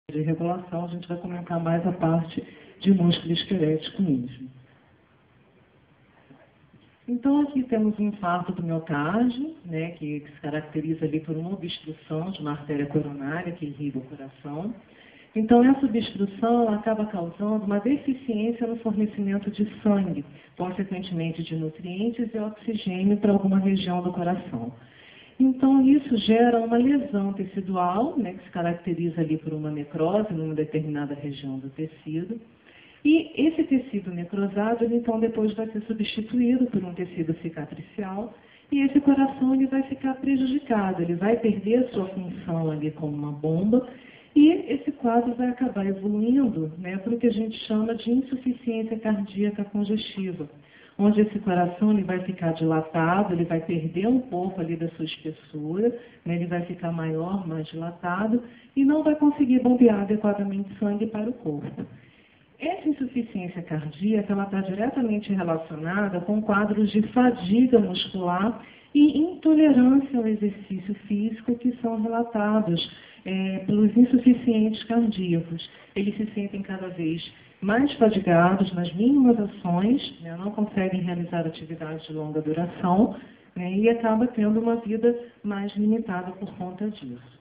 de regulação, a gente vai comentar mais a parte de músculo esquelético mesmo. Então, aqui temos um infarto do miocárdio, né, que se caracteriza ali por uma obstrução de uma artéria coronária que irriga o coração. Então, essa obstrução acaba causando uma deficiência no fornecimento de sangue, consequentemente de nutrientes e oxigênio para alguma região do coração. Então, isso gera uma lesão tecidual, né, que se caracteriza ali por uma necrose numa determinada região do tecido. E esse tecido necrosado, ele, então, depois vai ser substituído por um tecido cicatricial e esse coração ele vai ficar prejudicado, ele vai perder a sua função ali como uma bomba e esse quadro vai acabar evoluindo, né, para o que a gente chama de insuficiência cardíaca congestiva, onde esse coração ele vai ficar dilatado, ele vai perder um pouco ali da sua espessura, né, ele vai ficar maior, mais dilatado e não vai conseguir bombear adequadamente sangue para o corpo. Essa insuficiência cardíaca ela está diretamente relacionada com quadros de fadiga muscular e intolerância ao exercício físico que são relatados pelos insuficientes cardíacos. Eles se sentem cada vez mais fadigados nas mínimas ações, né, não conseguem realizar atividades de longa duração, né, e acaba tendo uma vida mais limitada por conta disso.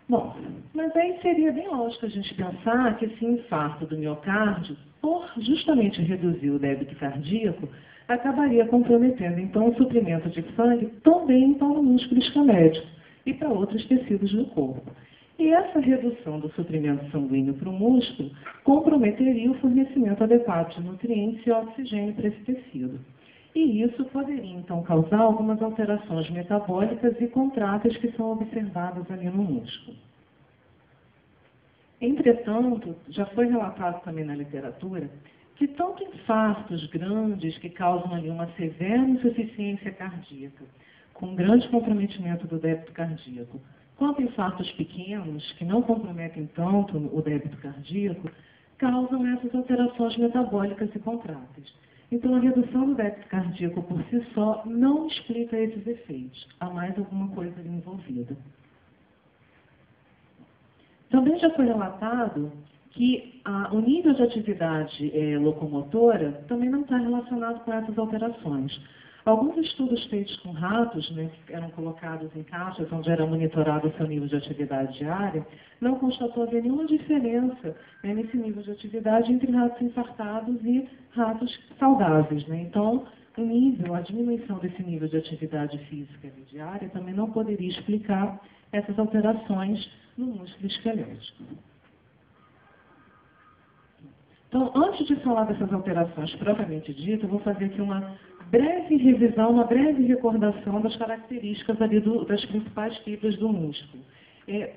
Bom, mas aí seria bem lógico a gente pensar que esse infarto do miocárdio, por justamente reduzir o débito cardíaco, acabaria comprometendo então o suprimento de sangue também para o músculo esquelético e para outros tecidos do corpo. E essa redução do suprimento sanguíneo para o músculo comprometeria o fornecimento adequado de nutrientes e oxigênio para esse tecido. E isso poderia, então, causar algumas alterações metabólicas e contráteis que são observadas ali no músculo. Entretanto, já foi relatado também na literatura que tanto infartos grandes que causam ali uma severa insuficiência cardíaca, com grande comprometimento do débito cardíaco, quanto infartos pequenos, que não comprometem tanto o débito cardíaco, causam essas alterações metabólicas e contráteis. Então, a redução do débito cardíaco por si só não explica esses efeitos. Há mais alguma coisa ali envolvida. Também já foi relatado que o nível de atividade locomotora também não está relacionado com essas alterações. Alguns estudos feitos com ratos, né, que eram colocados em caixas onde era monitorado o seu nível de atividade diária, não constatou haver nenhuma diferença, né, nesse nível de atividade entre ratos infartados e ratos saudáveis, né? Então, a diminuição desse nível de atividade física diária também não poderia explicar essas alterações no músculo esquelético. Então, antes de falar dessas alterações propriamente ditas, eu vou fazer aqui uma breve revisão, uma breve recordação das características ali das principais fibras do músculo.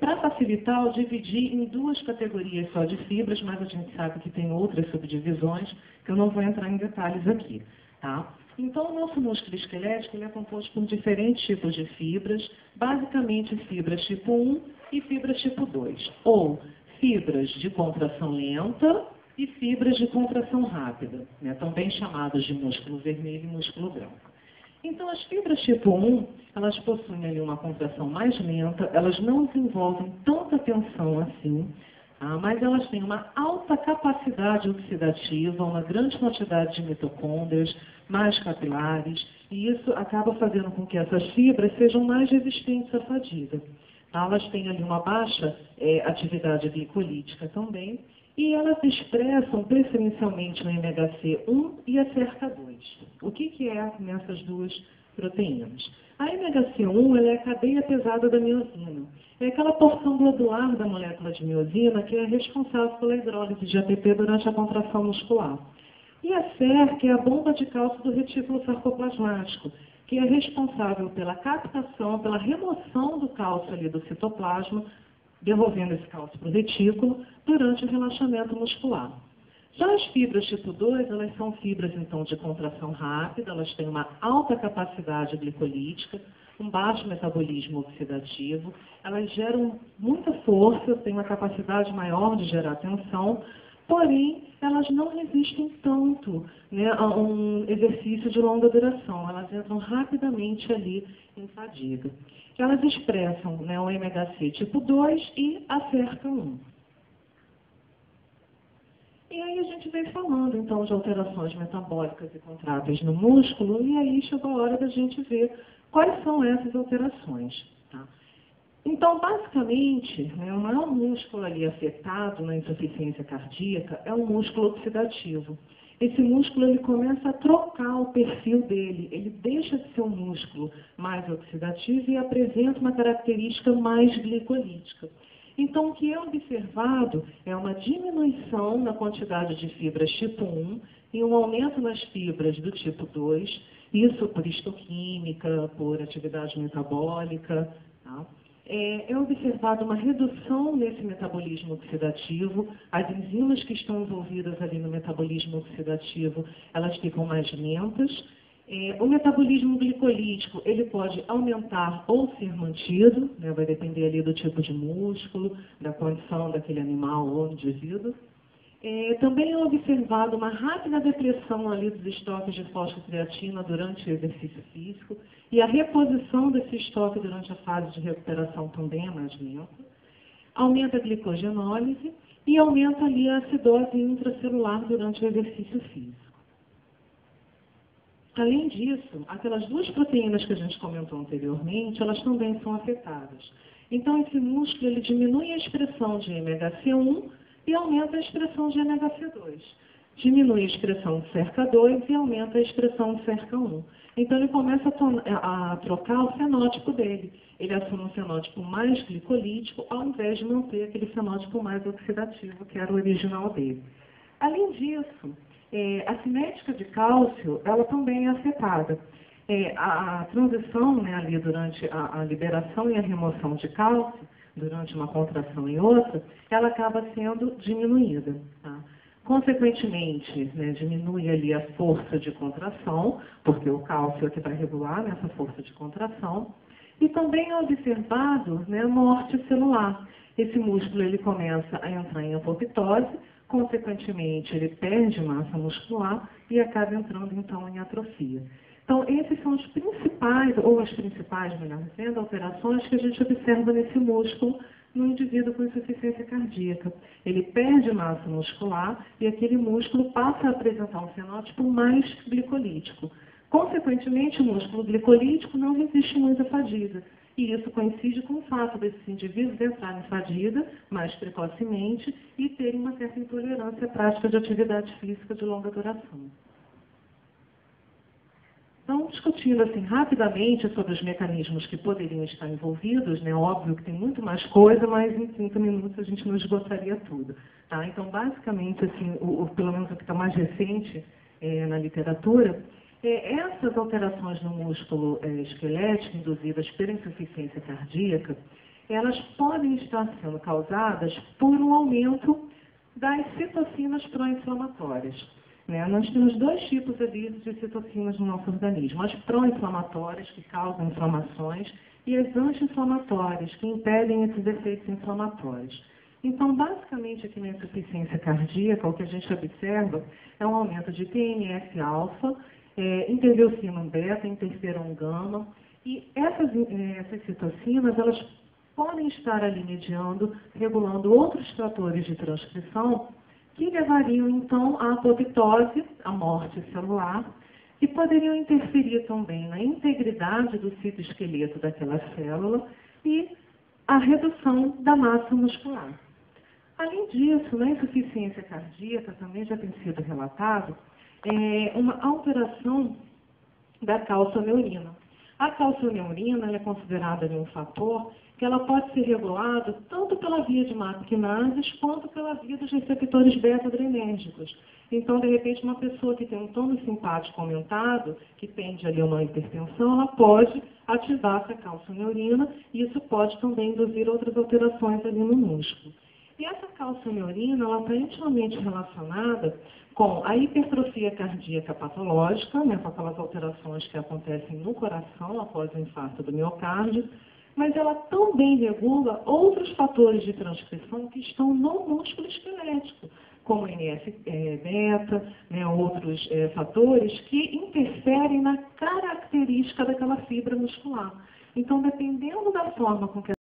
Para facilitar, eu dividi em duas categorias só de fibras, mas a gente sabe que tem outras subdivisões, que eu não vou entrar em detalhes aqui. Tá? Então, o nosso músculo esquelético ele é composto por diferentes tipos de fibras, basicamente fibras tipo 1 e fibras tipo 2, ou fibras de contração lenta e fibras de contração rápida, né, também chamadas de músculo vermelho e músculo branco. Então, as fibras tipo 1, elas possuem ali uma contração mais lenta, elas não desenvolvem tanta tensão assim, mas elas têm uma alta capacidade oxidativa, uma grande quantidade de mitocôndrias, mais capilares, e isso acaba fazendo com que essas fibras sejam mais resistentes à fadiga. Elas têm ali uma baixa atividade glicolítica também, e elas expressam preferencialmente o MHC1 e a SERCA2. O que é nessas duas proteínas? A MHC1 ela é a cadeia pesada da miosina. É aquela porção globular da molécula de miosina que é responsável pela hidrólise de ATP durante a contração muscular. E a SERC é a bomba de cálcio do retículo sarcoplasmático, que é responsável pela captação, pela remoção do cálcio ali do citoplasma, devolvendo esse cálcio para o retículo durante o relaxamento muscular. Já as fibras tipo 2, elas são fibras, então, de contração rápida, elas têm uma alta capacidade glicolítica, um baixo metabolismo oxidativo, elas geram muita força, têm uma capacidade maior de gerar tensão, porém, elas não resistem tanto, né, a um exercício de longa duração, elas entram rapidamente ali em fadiga. Elas expressam, né, o MHC tipo 2 e a SERCA1. E aí a gente vem falando, então, de alterações metabólicas e contráteis no músculo, e aí chegou a hora da gente ver quais são essas alterações. Tá? Então, basicamente, né, o maior músculo ali afetado na insuficiência cardíaca é o músculo oxidativo. Esse músculo ele começa a trocar o perfil dele, ele deixa de ser um músculo mais oxidativo e apresenta uma característica mais glicolítica. Então, o que é observado é uma diminuição na quantidade de fibras tipo 1 e um aumento nas fibras do tipo 2, isso por histoquímica, por atividade metabólica. Tá? É observado uma redução nesse metabolismo oxidativo, as enzimas que estão envolvidas ali no metabolismo oxidativo, elas ficam mais lentas. O metabolismo glicolítico, ele pode aumentar ou ser mantido, né, vai depender ali do tipo de músculo, da condição daquele animal ou indivíduo. Também é observado uma rápida depressão ali dos estoques de fosfocreatina durante o exercício físico e a reposição desse estoque durante a fase de recuperação também é mais lenta. Aumenta a glicogenólise e aumenta ali a acidose intracelular durante o exercício físico. Além disso, aquelas duas proteínas que a gente comentou anteriormente, elas também são afetadas. Então, esse músculo ele diminui a expressão de MHC1 e aumenta a expressão de MHC2. Diminui a expressão de SERCA2 e aumenta a expressão de SERCA1. Então, ele começa a trocar o fenótipo dele. Ele assume um fenótipo mais glicolítico, ao invés de manter aquele fenótipo mais oxidativo, que era o original dele. Além disso, a cinética de cálcio, ela também é afetada. A transição, né, ali durante a liberação e a remoção de cálcio, durante uma contração e outra, ela acaba sendo diminuída. Tá? Consequentemente, né, diminui ali a força de contração, porque o cálcio é que vai regular nessa força de contração, e também é observado, né, a morte celular. Esse músculo ele começa a entrar em apoptose, consequentemente ele perde massa muscular e acaba entrando então em atrofia. Então, esses são os principais, ou as principais, melhor dizendo, alterações que a gente observa nesse músculo no indivíduo com insuficiência cardíaca. Ele perde massa muscular e aquele músculo passa a apresentar um fenótipo mais glicolítico. Consequentemente, o músculo glicolítico não resiste muito à fadiga. E isso coincide com o fato desses indivíduos entrarem em fadiga mais precocemente e terem uma certa intolerância à prática de atividade física de longa duração. Então, discutindo assim rapidamente sobre os mecanismos que poderiam estar envolvidos, né? Óbvio que tem muito mais coisa, mas em 30 minutos a gente não esgotaria tudo. Tá? Então, basicamente, assim, pelo menos o que está mais recente na literatura, essas alterações no músculo esquelético induzidas pela insuficiência cardíaca, elas podem estar sendo causadas por um aumento das citocinas pró-inflamatórias. Nós temos dois tipos ali de citocinas no nosso organismo. As pró-inflamatórias, que causam inflamações, e as anti-inflamatórias, que impedem esses efeitos inflamatórios. Então, basicamente, aqui na insuficiência cardíaca, o que a gente observa é um aumento de TNF-alfa, interleucina beta, interferon gama, e essas citocinas, elas podem estar ali mediando, regulando outros fatores de transcrição, que levariam, então, à apoptose, à morte celular, e poderiam interferir também na integridade do citoesqueleto daquela célula e a redução da massa muscular. Além disso, na insuficiência cardíaca, também já tem sido relatado, uma alteração da calcioneurina. A calcioneurina é considerada um fator que ela pode ser regulado tanto pela via de maquinases quanto pela via dos receptores beta-adrenérgicos. Então, de repente, uma pessoa que tem um tônus simpático aumentado, que tende ali a uma hipertensão, ela pode ativar essa calcioneurina e isso pode também induzir outras alterações ali no músculo. E essa calcioneurina, ela está intimamente relacionada com a hipertrofia cardíaca patológica, né, com aquelas alterações que acontecem no coração após o infarto do miocárdio, mas ela também regula outros fatores de transcrição que estão no músculo esquelético, como NF-beta, né, outros fatores que interferem na característica daquela fibra muscular. Então, dependendo da forma com que